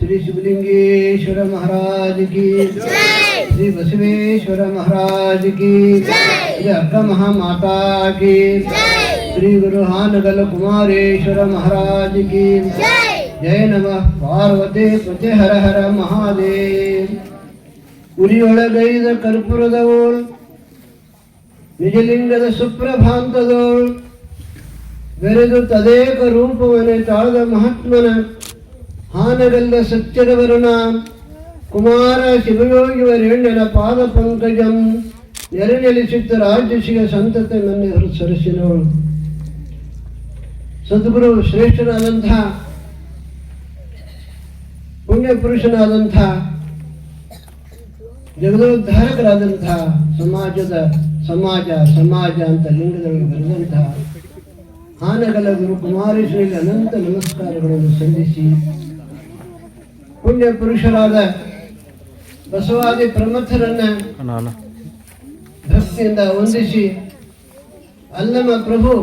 श्री शिवलिंगेश्वर महाराज की जय, श्री बसवेश्वर महाराज की जय, श्री अक्का महामाता की जय, श्री गुरु हानगल कुमारेश्वर महाराज की जय। जय नमः पार्वती पते हर हर महादेव। ಉರಿಯೊಳಗೈದ ಕರ್ಪೂರದವೋಳ್ ನಿಜಲಿಂಗದ ಸುಪ್ರಭಾಂತದೋಳ್ ಬೆರೆದು ತದೇಕ ರೂಪವನೆ ತಾಳ್ದ ಮಹಾತ್ಮನ ಹಾನಗಲ್ಲ ಸತ್ಯದ ವರುಣ ಕುಮಾರ ಶಿವಯೋಗಿ ವರೇಣ್ಯನ ಪಾದ ಪಂಕಜಂ ನೆರೆ ನೆಲೆಸಿದ್ದ ರಾಜ್ಯಶಿಯ ಸಂತತ ನನ್ನ ಸರಸಿನವಳು ಸದ್ಗುರು ಶ್ರೇಷ್ಠನಾದಂಥ ಪುಣ್ಯ ಪುರುಷನಾದಂಥ ಜಗದೋದ್ಧಾರಕರಾದಂತಹ ಸಮಾಜ ಅಂತ ಲಿಂಗದಲ್ಲಿ ಬರೆದಂತಹ ಹಾನಗಲ ಗುರು ಕುಮಾರೇಶ್ವರಿಗೆ ಅನಂತ ನಮಸ್ಕಾರಗಳನ್ನು ಸಲ್ಲಿಸಿ ಪುಣ್ಯ ಪುರುಷರಾದ ಬಸವಾದಿ ಪ್ರಮಥರನ್ನ ಭಕ್ತಿಯಿಂದ ವಂದಿಸಿ ಅಲ್ಲಮ ಪ್ರಭು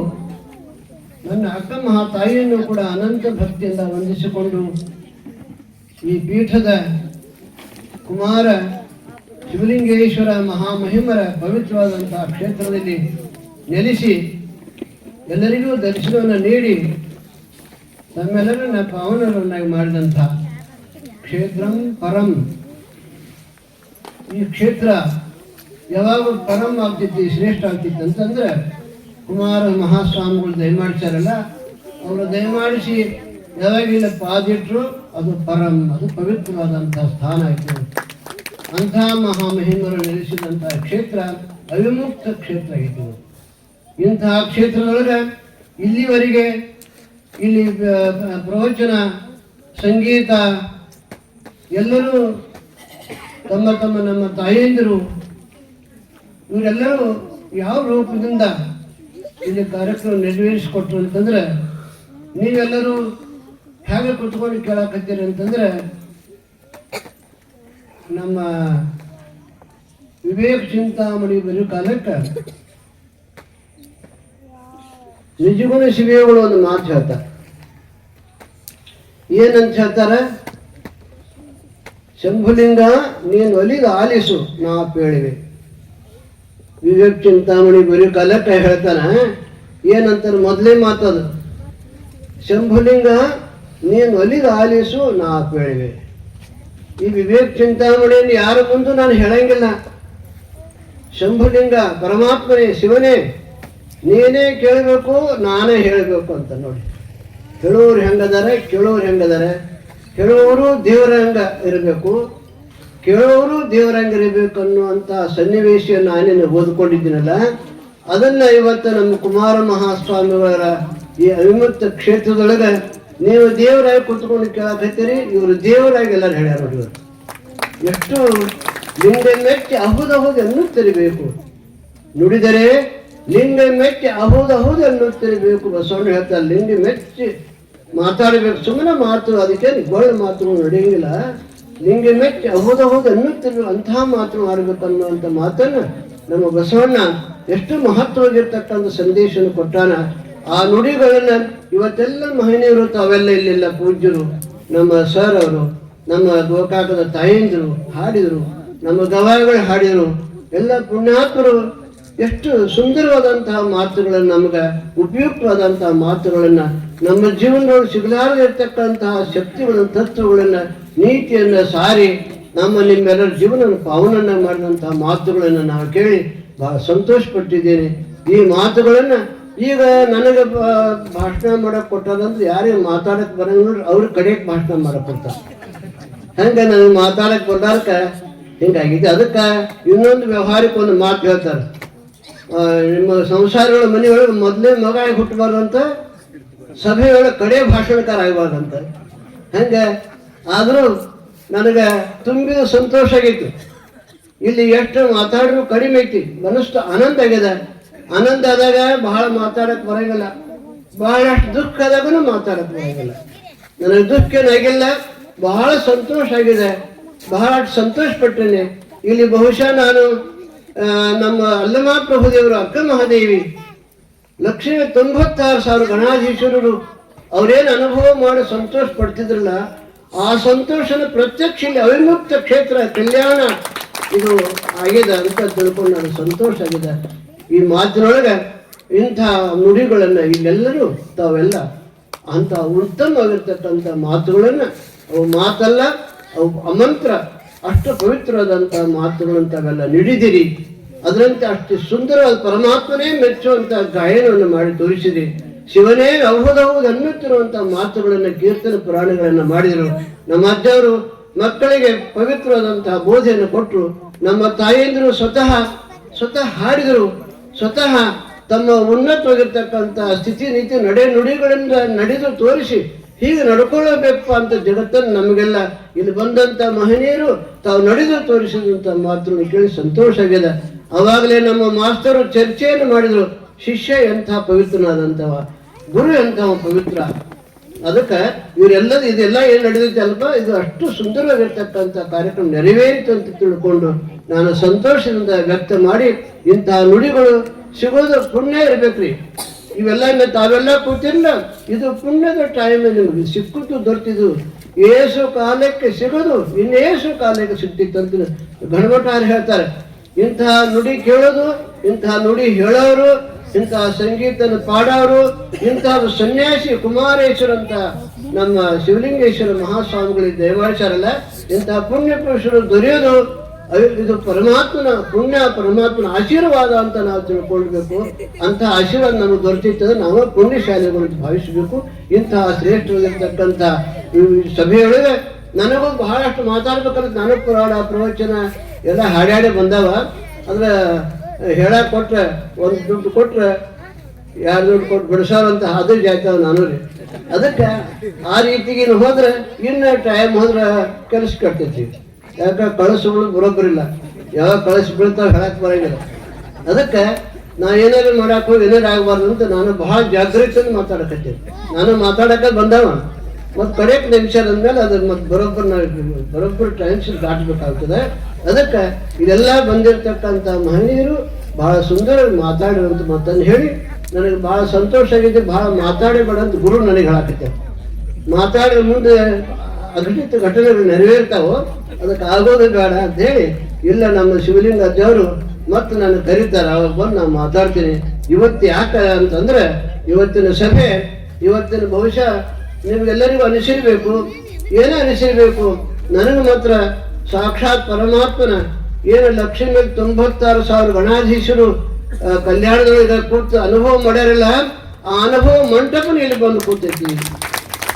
ನನ್ನ ಅಕ್ಕ ಮಹಾ ತಾಯಿಯನ್ನು ಕೂಡ ಅನಂತ ಭಕ್ತಿಯಿಂದ ವಂದಿಸಿಕೊಂಡು ಈ ಪೀಠದ ಕುಮಾರ ಶಿವಲಿಂಗೇಶ್ವರ ಮಹಾಮಹಿಮರ ಪವಿತ್ರವಾದಂತಹ ಕ್ಷೇತ್ರದಲ್ಲಿ ನೆಲೆಸಿ ಎಲ್ಲರಿಗೂ ದರ್ಶನವನ್ನು ನೀಡಿ ತಮ್ಮೆಲ್ಲರನ್ನ ಪಾವನರನ್ನಾಗಿ ಮಾಡಿದಂಥ ಕ್ಷೇತ್ರಂ ಪರಂ. ಈ ಕ್ಷೇತ್ರ ಯಾವಾಗ ಪರಂ ಆಗ್ತಿತ್ತು, ಶ್ರೇಷ್ಠ ಆಗ್ತಿತ್ತು ಅಂತಂದ್ರೆ ಕುಮಾರ ಮಹಾಸ್ವಾಮಿಗಳು ದಯಮಾಡಿಸ್ಯಾರಲ್ಲ, ಅವರು ದಯಮಾಡಿಸಿ ಯಾವಾಗಿಲ್ಲ ಪಾದಿಟ್ರು ಅದು ಪರಂ, ಅದು ಪವಿತ್ರವಾದಂತಹ ಸ್ಥಾನ ಆಯಿತು. ಅಂಥ ಮಹಾಮಹಿಮರು ನೆಲೆಸಿದಂತಹ ಕ್ಷೇತ್ರ ಅವಿಮುಕ್ತ ಕ್ಷೇತ್ರ ಆಗಿತ್ತು. ಇಂತಹ ಕ್ಷೇತ್ರದೊಳಗೆ ಇಲ್ಲಿವರೆಗೆ ಇಲ್ಲಿ ಪ್ರವಚನ, ಸಂಗೀತ ಎಲ್ಲರೂ ನಮ್ಮ ತಾಯಂದಿರು ಇವರೆಲ್ಲರೂ ಯಾವ ರೂಪದಿಂದ ಇಲ್ಲಿ ಕಾರ್ಯಕ್ರಮ ನೆರವೇರಿಸಿಕೊಟ್ರು ಅಂತಂದ್ರೆ, ನೀವೆಲ್ಲರೂ ಹೇಗೆ ಕುತ್ಕೊಂಡು ಕೇಳಕತ್ತೀರಿ ಅಂತಂದ್ರೆ, ನಮ್ಮ ವಿವೇಕ ಚಿಂತಾಮಣಿ ಬರೀ ಕಾಲಕ್ಕೆ ನಿಜಗುಣ ಶಿವೆಗಳು ಒಂದು ಮಾತು ಹೇಳ್ತಾರೆ. ಏನಂತ ಹೇಳ್ತಾರೆ? ಶಂಭುಲಿಂಗ ನೀನು ಒಲಿದ ಆಲಿಸು ನಾ ಪೇಳಿವೆ. ವಿವೇಕ ಚಿಂತಾಮಣಿ ಬರೀ ಕಾಲಕ್ಕೆ ಹೇಳ್ತಾನ. ಏನಂತಾರೆ? ಮೊದಲೇ ಮಾತದು, ಶಂಭುಲಿಂಗ ನೀನು ಒಲಿದ ಆಲಿಸು ನಾ ಪೇಳಿವೆ. ಈ ವಿವೇಕ ಚಿಂತಾಮಣಿಯನ್ನು ಯಾರ ಮುಂದೆ ನಾನು ಹೇಳಂಗಿಲ್ಲ. ಶಂಭುಲಿಂಗ ಪರಮಾತ್ಮನೇ, ಶಿವನೇ ನೀನೇ ಕೇಳಬೇಕು, ನಾನೇ ಹೇಳಬೇಕು ಅಂತ. ನೋಡಿ, ಹೇಳೋರು ಹೆಂಗದಾರೆ, ಕೇಳೋರು ಹೆಂಗದಾರೆ. ಹೇಳೋರು ದೇವರ ಹಂಗ ಇರಬೇಕು, ಕೇಳೋರು ದೇವರ ಹಂಗ ಇರಬೇಕು ಅನ್ನುವಂಥ ಸನ್ನಿವೇಶವನ್ನು ನಾನೇನು ಓದ್ಕೊಂಡಿದ್ದೀನಲ್ಲ, ಅದನ್ನ ಇವತ್ತು ನಮ್ಮ ಕುಮಾರ ಮಹಾಸ್ವಾಮಿಗಳ ಈ ಅವಿಮುಕ್ತ ಕ್ಷೇತ್ರದೊಳಗೆ ನೀವು ದೇವರಾಗಿ ಕುತ್ಕೊಂಡು ಕೇಳಕತ್ತೀರಿ. ಇವರು ದೇವರಾಗಿ ಎಲ್ಲರೂ ಹೇಳ್ಯಾರ. ನೋಡಿ, ಎಷ್ಟು ಲಿಂಗ ಮೆಚ್ಚಿ ಅಹುದಹುದು ಎನ್ನುತ್ತಿರಬೇಕು, ನುಡಿದರೆ ಲಿಂಗ ಮೆಚ್ಚಿ ಅಹುದಹುದು ಎನ್ನುತ್ತಿರಬೇಕು. ಬಸವಣ್ಣ ಹೇಳ್ತಾರೆ, ಲಿಂಗ ಮೆಚ್ಚಿ ಮಾತಾಡಬೇಕು. ಸುಮ್ಮನೆ ಮಾತು, ಅದಕ್ಕೆ ಗೊಳ್ಳ ಮಾತುಗಳು ನಡೆಯಂಗಿಲ್ಲ. ಲಿಂಗ ಮೆಚ್ಚಿ ಅಹುದಹುದು ಎನ್ನುತ್ತಿರಬೇಕು, ಅಂತಹ ಮಾತು ಮಾಡಬೇಕು ಅನ್ನುವಂಥ ಮಾತನ್ನು ನಮ್ಮ ಬಸವಣ್ಣ ಎಷ್ಟು ಮಹತ್ವವಾಗಿರ್ತಕ್ಕಂಥ ಸಂದೇಶವನ್ನು ಕೊಟ್ಟಾನ. ಆ ನುಡಿಗಳನ್ನ ಇವತ್ತೆಲ್ಲ ಮಹಿಳೆಯರು ತಾವೆಲ್ಲ ಇಲ್ಲಿಲ್ಲ ಪೂಜ್ಯರು, ನಮ್ಮ ಸರ್ ಅವರು, ನಮ್ಮ ಗೋಕಾಕದ ತಾಯಂದಿರು ಹಾಡಿದರು, ನಮ್ಮ ಗವಾಯಿಗಳು ಹಾಡಿದರು. ಎಲ್ಲ ಪುಣ್ಯಾತ್ಮರು ಎಷ್ಟು ಸುಂದರವಾದಂತಹ ಮಾತುಗಳನ್ನು, ನಮ್ಗೆ ಉಪಯುಕ್ತವಾದಂತಹ ಮಾತುಗಳನ್ನ, ನಮ್ಮ ಜೀವನದೊಳಗೆ ಸಿಗಲಾರದಿರ್ತಕ್ಕಂತಹ ಶಕ್ತಿಗಳ ತತ್ವಗಳನ್ನ, ನೀತಿಯನ್ನ ಸಾರಿ ನಿಮ್ಮೆಲ್ಲರ ಜೀವನ ಪಾವನನ್ನ ಮಾಡಿದಂತಹ ಮಾತುಗಳನ್ನು ನಾವು ಕೇಳಿ ಬಹಳ ಸಂತೋಷ ಪಟ್ಟಿದ್ದೇನೆ. ಈ ಮಾತುಗಳನ್ನ ಈಗ ನನಗೆ ಭಾಷಣ ಮಾಡಕ್ ಕೊಟ್ಟದಂದ್ರೆ ಯಾರೇ ಮಾತಾಡಕ್ ಬರಂಗ ಅವ್ರ ಕಡೆಗೆ ಭಾಷಣ ಮಾಡಕ್ ಕೊಡ್ತಾರೆ. ಹಂಗ ನನಗೆ ಮಾತಾಡಕ್ ಬರ್ದಾರ್ಕ ಹಿಂಗಾಗಿದೆ. ಅದಕ್ಕೆ ಇನ್ನೊಂದು ವ್ಯವಹಾರಕ್ಕೆ ಒಂದು ಮಾತು ಹೇಳ್ತಾರೆ, ನಿಮ್ಮ ಸಂಸಾರಗಳ ಮನೆಯೊಳಗೆ ಮೊದಲೇ ಮಗ ಆಗಿ ಹುಟ್ಟಬಾರ್ದಂತ, ಸಭೆಯೊಳಗೆ ಕಡೆ ಭಾಷಣಕಾರ ಆಗಬಾರ್ದಂತ. ಹಂಗೆ ಆದರೂ ನನಗೆ ತುಂಬಿದ ಸಂತೋಷ ಆಗೈತಿ. ಇಲ್ಲಿ ಎಷ್ಟು ಮಾತಾಡಿದ್ರು ಕಡಿಮೆ ಐತಿ, ಮನಸ್ಸು ಆನಂದ ಆಗಿದೆ. ಆನಂದ ಆದಾಗ ಬಹಳ ಮಾತಾಡಕ್ ಬರಂಗಿಲ್ಲ, ಬಹಳಷ್ಟು ದುಃಖ ಆದಾಗೂ ಮಾತಾಡಕ್ ಬರಂಗಿಲ್ಲ. ನನಗೆ ದುಃಖ ಏನಾಗಿಲ್ಲ, ಬಹಳ ಸಂತೋಷ ಆಗಿದೆ, ಬಹಳ ಸಂತೋಷ ಪಟ್ಟೇನೆ. ಇಲ್ಲಿ ಬಹುಶಃ ನಾನು ನಮ್ಮ ಅಲ್ಲಮ ಪ್ರಭುದೇವರು, ಅಕ್ಕ ಮಹಾದೇವಿ, ಲಕ್ಷ್ಮೀ 96,000 ಗಣಾಧೀಶ್ವರರು ಅವ್ರೇನು ಅನುಭವ ಮಾಡಿ ಸಂತೋಷ ಪಡ್ತಿದ್ರಲ್ಲ, ಆ ಸಂತೋಷನ ಪ್ರತ್ಯಕ್ಷ ಇಲ್ಲಿ ಅವಿಮುಕ್ತ ಕ್ಷೇತ್ರ ಕಲ್ಯಾಣ ಇದು ಆಗಿದೆ ಅಂತ ತಿಳ್ಕೊಂಡು ನಾನು ಸಂತೋಷ ಆಗಿದೆ. ಈ ಮಾತಿನೊಳಗೆ ಇಂಥ ನುಡಿಗಳನ್ನು ಇಲ್ಲೆಲ್ಲರೂ ತಾವೆಲ್ಲ ಅಂಥ ಉತ್ತಮವಾಗಿರ್ತಕ್ಕಂಥ ಮಾತುಗಳನ್ನು, ಅವು ಮಾತಲ್ಲ, ಅವು ಅಮಂತ್ರ, ಅಷ್ಟು ಪವಿತ್ರವಾದಂಥ ಮಾತುಗಳನ್ನು ತಾವೆಲ್ಲ ನೀಡಿದಿರಿ. ಅದರಂತೆ ಅಷ್ಟು ಸುಂದರವಾದ ಪರಮಾತ್ಮನೇ ಮೆಚ್ಚುವಂಥ ಗಾಯನವನ್ನು ಮಾಡಿ ತೋರಿಸಿದೆ. ಶಿವನೇ ಹೌದೌದು ಅನ್ನುತ್ತಿರುವಂಥ ಮಾತುಗಳನ್ನು, ಕೀರ್ತನ ಪುರಾಣಗಳನ್ನು ಮಾಡಿದರು. ನಮ್ಮ ಅಜ್ಜವರು ಮಕ್ಕಳಿಗೆ ಪವಿತ್ರವಾದಂತಹ ಬೋಧೆಯನ್ನು ಕೊಟ್ಟರು. ನಮ್ಮ ತಾಯಂದಿರು ಸ್ವತಃ ಹಾಡಿದರು. ಸ್ವತಃ ತಮ್ಮ ಉನ್ನತವಾಗಿರ್ತಕ್ಕಂಥ ಸ್ಥಿತಿ ನೀತಿ ನಡೆ ನುಡಿಗಳಿಂದ ನಡೆದು ತೋರಿಸಿ ಹೀಗೆ ನಡ್ಕೊಳ್ಳಬೇಕು ಅಂತ ಜಗತ್ತನ್ನು ನಮಗೆಲ್ಲ ಇಲ್ಲಿ ಬಂದಂಥ ಮಹನೀಯರು ತಾವು ನಡೆದು ತೋರಿಸಿದಂಥ ಮಾತನ್ನು ಕೇಳಿ ಸಂತೋಷ ಆಗಿದೆ. ಅವಾಗಲೇ ನಮ್ಮ ಮಾಸ್ತರು ಚರ್ಚೆಯನ್ನು ಮಾಡಿದರು. ಶಿಷ್ಯ ಎಂಥ ಪವಿತ್ರನಾದಂಥವ, ಗುರು ಎಂಥವ ಪವಿತ್ರ. ಅದಕ್ಕೆ ಇದೆಲ್ಲ ಏನು ನಡೆದಿದೆ ಅಲ್ಪ, ಇದು ಅಷ್ಟು ಸುಂದರವಾಗಿರ್ತಕ್ಕಂಥ ಕಾರ್ಯಕ್ರಮ ನೆರವೇರಿತು ಅಂತ ತಿಳ್ಕೊಂಡು ನಾನು ಸಂತೋಷದಿಂದ ವ್ಯಕ್ತ ಮಾಡಿ, ಇಂತಹ ನುಡಿಗಳು ಸಿಗೋದು ಪುಣ್ಯ ಇರ್ಬೇಕ್ರಿ. ಇವೆಲ್ಲ ತಾವೆಲ್ಲ ಕೂತಿರಲ್ಲ, ಇದು ಪುಣ್ಯದ ಟೈಮ್. ನಿಮಗೆ ಸಿಕ್ಕುದು ದೊರೆತಿದ್ದು ಏಸು ಕಾಲಕ್ಕೆ ಸಿಗೋದು ಇನ್ನೇಸು ಕಾಲಕ್ಕೆ ಸಿಕ್ತಿತ್ತಂತ ಗಣಮಠಾರು ಹೇಳ್ತಾರೆ. ಇಂತಹ ನುಡಿ ಕೇಳೋದು, ಇಂತಹ ನುಡಿ ಹೇಳೋರು, ಇಂತಹ ಸಂಗೀತನ ಪಾಡೋರು, ಇಂತಹ ಸನ್ಯಾಸಿ ಕುಮಾರೇಶ್ವರ ಅಂತ ನಮ್ಮ ಶಿವಲಿಂಗೇಶ್ವರ ಮಹಾಸ್ವಾಮಿಗಳಿಗೆ ದಯಮಾಡಿಸಾರಲ್ಲ, ಇಂತಹ ಪುಣ್ಯ ಪುರುಷರು ದೊರೆಯೋದು ಇದು ಪರಮಾತ್ಮನ ಪುಣ್ಯ, ಪರಮಾತ್ಮನ ಆಶೀರ್ವಾದ ಅಂತ ನಾವು ತಿಳ್ಕೊಳ್ಬೇಕು. ಅಂತಹ ಆಶೀರ್ವಾದ ನಮಗೆ ದೊರೆತಿರ್ತದೆ, ನಾವು ಪುಣ್ಯಶಾಲಿಗಳು ಭಾವಿಸಬೇಕು. ಇಂತಹ ಶ್ರೇಷ್ಠವಾಗಿರ್ತಕ್ಕಂಥ ಸಭೆಯೊಳಗೆ ನನಗೂ ಬಹಳಷ್ಟು ಮಾತಾಡ್ಬೇಕಂತ ನಾನು ಪುರಾಣ ಪ್ರವಚನ ಎಲ್ಲ ಹಾಡ್ಯಾಡೆ ಬಂದವ. ಅಂದ್ರೆ ಹೇಳಕ್ ಕೊಟ್ರೆ ಒಂದು ದುಡ್ಡು ಕೊಟ್ರೆ 2 ದುಡ್ಡು ಕೊಟ್ಟು ಬಿಡಿಸೋರಂತ ಅದು ಜಾಯ್ತಾವ ನಾನು ರೀ. ಅದಕ್ಕೆ ಆ ರೀತಿಗೆ ಹೋದ್ರೆ ಇನ್ನು ಟೈಮ್ ಹೋದ್ರೆ ಕೆಲಸ ಕಟ್ತೈತಿ. ಯಾಕೆ ಕಳಸುಗಳು ಬರೋಬ್ಬರಿಲ್ಲ, ಯಾವಾಗ ಕಳಸಿ ಬೀಳ್ತಾವೆ ಹೇಳಕ್ ಬರಂಗಿಲ್ಲ. ಅದಕ್ಕೆ ನಾ ಏನಾದ್ರು ಮಾಡಕ್ ಹೋಗಿ ಏನಾರು ಆಗಬಾರ್ದು ಅಂತ ನಾನು ಬಹಳ ಜಾಗೃತಿಯಿಂದ ಮಾತಾಡಕತ್ತೀನಿ. ನಾನು ಮಾತಾಡಕ್ಕೆ ಬಂದವ ಮತ್ತು ಕಡೆಕ್ ನಿಮಿಷ ಅಂದಮೇಲೆ ಅದು ಮತ್ತೆ ಬರೋಬ್ಬರ ಟೈಮ್ಸ್ ದಾಟಬೇಕಾಗ್ತದೆ. ಅದಕ್ಕೆ ಇದೆಲ್ಲ ಬಂದಿರತಕ್ಕಂಥ ಮಹನೀಯರು ಬಹಳ ಸುಂದರವಾಗಿ ಮಾತಾಡಿರುವಂಥ ಮಾತನ್ನು ಹೇಳಿ ನನಗೆ ಬಹಳ ಸಂತೋಷ ಆಗಿದೆ. ಬಹಳ ಮಾತಾಡಬೇಡ ಅಂತ ಗುರು ನನಗೆ ಹೇಳಕತ್ತೆ. ಮಾತಾಡಿದ ಮುಂದೆ ಅಘಟಿತ ಘಟನೆಗಳು ನೆರವೇರ್ತಾವೋ, ಅದಕ್ಕೆ ಆಗೋದು ಬೇಡ ಅಂತ ಹೇಳಿ, ಇಲ್ಲ ನಮ್ಮ ಶಿವಲಿಂಗ ಅಜ್ಜವರು ಮತ್ತೆ ನಾನು ಕರೀತಾರೆ, ಅವಾಗ ಬಂದು ನಾನು ಮಾತಾಡ್ತೀನಿ. ಇವತ್ತು ಯಾಕೆ ಅಂತಂದ್ರೆ ಇವತ್ತಿನ ಸಭೆ, ಇವತ್ತಿನ ಬಹುಶಃ ನಿಮ್ಗೆಲ್ಲರಿಗೂ ಅನಿಸಿರ್ಬೇಕು. ಏನೇ ಅನಿಸಿರ್ಬೇಕು, ನನಗೆ ಮಾತ್ರ ಸಾಕ್ಷಾತ್ ಪರಮಾತ್ಮನ ಏನು 1,96,000 ಗಣಾಧೀಶರು ಕಲ್ಯಾಣದೊಳಗೆ ಕೂತು ಅನುಭವ ಮಾಡ್ಯಾರಲ್ಲ, ಆ ಅನುಭವ ಮಂಟಪನ ಇಲ್ಲಿ ಬಂದು ಕೂತೈತಿ.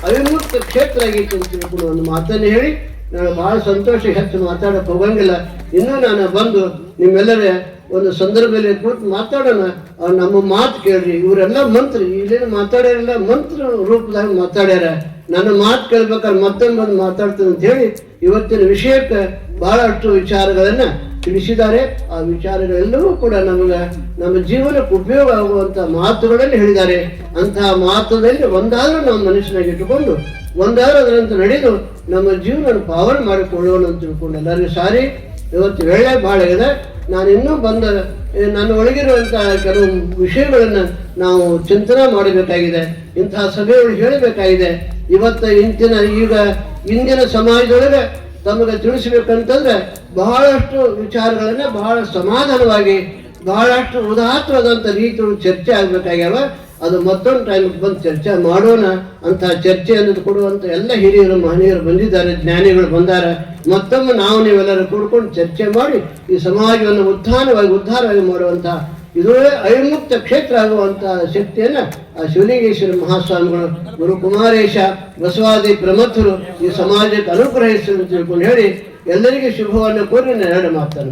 ಅವಿಮುಕ್ತ ಕ್ಷೇತ್ರ ಆಗೈತಿ ಅಂತ ತಿಳ್ಕೊಂಡು ಒಂದು ಮಾತನ್ನು ಹೇಳಿ ನಾನು ಬಹಳ ಸಂತೋಷ, ಹೆಚ್ಚು ಮಾತಾಡಕ್ಕೆ ಹೋಗಂಗಿಲ್ಲ. ಇನ್ನೂ ನಾನು ಬಂದು ನಿಮ್ಮೆಲ್ಲರ ಒಂದು ಸಂದರ್ಭದಲ್ಲಿ ಕೂತು ಮಾತಾಡೋಣ. ನಮ್ಮ ಮಾತು ಕೇಳ್ರಿ. ಇವರೆಲ್ಲ ಮಂತ್ರಿ, ಇಲ್ಲೇನು ಮಾತಾಡ್ಯಾರಲ್ಲ, ಮಂತ್ರ ರೂಪದಾಗ ಮಾತಾಡ್ಯಾರ. ನನ್ನ ಮಾತು ಕೇಳ್ಬೇಕಾದ್ರೆ ಮತ್ತೊಂದು ಬಂದು ಮಾತಾಡ್ತೀನಿ ಅಂತ ಹೇಳಿ ಇವತ್ತಿನ ವಿಷಯಕ್ಕೆ ಬಹಳಷ್ಟು ವಿಚಾರಗಳನ್ನ ತಿಳಿಸಿದ್ದಾರೆ. ಆ ವಿಚಾರಗಳೆಲ್ಲವೂ ಕೂಡ ನಮ್ಮ ಜೀವನಕ್ಕೆ ಉಪಯೋಗ ಆಗುವಂತ ಮಾತುಗಳನ್ನು ಹೇಳಿದ್ದಾರೆ. ಅಂತಹ ಮಾತುಗಳಲ್ಲಿ ಒಂದಾದ್ರೂ ನಮ್ಮ ಮನಸ್ಸಿನಾಗ ಇಟ್ಟುಕೊಂಡು, ಒಂದಾದ್ರೂ ಅದರಂತೆ ನಡೆದು ನಮ್ಮ ಜೀವನ ಪಾವನ ಮಾಡಿಕೊಳ್ಳೋಣ ಅಂತ ತಿಳ್ಕೊಂಡು ಎಲ್ಲರಿಗೂ ಸಾರಿ. ಇವತ್ತು ವೇಳೆ ಭಾಳ ಇದೆ. ನಾನು ಇನ್ನೂ ನನ್ನ ಒಳಗಿರುವಂತಹ ಕೆಲವು ವಿಷಯಗಳನ್ನು ನಾವು ಚಿಂತನೆ ಮಾಡಬೇಕಾಗಿದೆ. ಇಂತಹ ಸಭೆಗಳು ಹೇಳಬೇಕಾಗಿದೆ. ಇವತ್ತು ಇಂದಿನ ಸಮಾಜದೊಳಗೆ ತಮಗೆ ತಿಳಿಸ್ಬೇಕಂತಂದ್ರೆ ಬಹಳಷ್ಟು ವಿಚಾರಗಳನ್ನ ಬಹಳ ಸಮಾಧಾನವಾಗಿ, ಬಹಳಷ್ಟು ಉದಾತ್ತವಾದಂಥ ರೀತಿಯೊಳಗೆ ಚರ್ಚೆ ಆಗ್ಬೇಕಾಗ್ಯಾವ. ಅದು ಮತ್ತೊಂದು ಟೈಮಿಗೆ ಬಂದು ಚರ್ಚೆ ಮಾಡೋಣ. ಅಂತಹ ಚರ್ಚೆ ಅನ್ನೋದು ಕೊಡುವಂಥ ಎಲ್ಲ ಹಿರಿಯರು ಮಹನೀಯರು ಬಂದಿದ್ದಾರೆ, ಜ್ಞಾನಿಗಳು ಬಂದಾರ. ಮತ್ತೊಮ್ಮೆ ನೀವೆಲ್ಲರೂ ಕೂಡ್ಕೊಂಡು ಚರ್ಚೆ ಮಾಡಿ ಈ ಸಮಾಜವನ್ನು ಉದ್ಧಾರವಾಗಿ ಮಾಡುವಂತಹ ಇದುವೇ ಅವಿಮುಕ್ತ ಕ್ಷೇತ್ರ ಆಗುವಂತಹ ಶಕ್ತಿಯನ್ನ ಆ ಶಿವಲಿಂಗೇಶ್ವರ ಮಹಾಸ್ವಾಮಿಗಳು, ಗುರು ಕುಮಾರೇಶ, ಬಸವಾದಿ ಪ್ರಮಥರು ಈ ಸಮಾಜಕ್ಕೆ ಅನುಗ್ರಹಿಸಲು ತಿಳ್ಕೊಂಡು ಹೇಳಿ ಎಲ್ಲರಿಗೆ ಶುಭವನ್ನು ಕೋರಿ ನಾನು 2 ಮಾತನ್ನು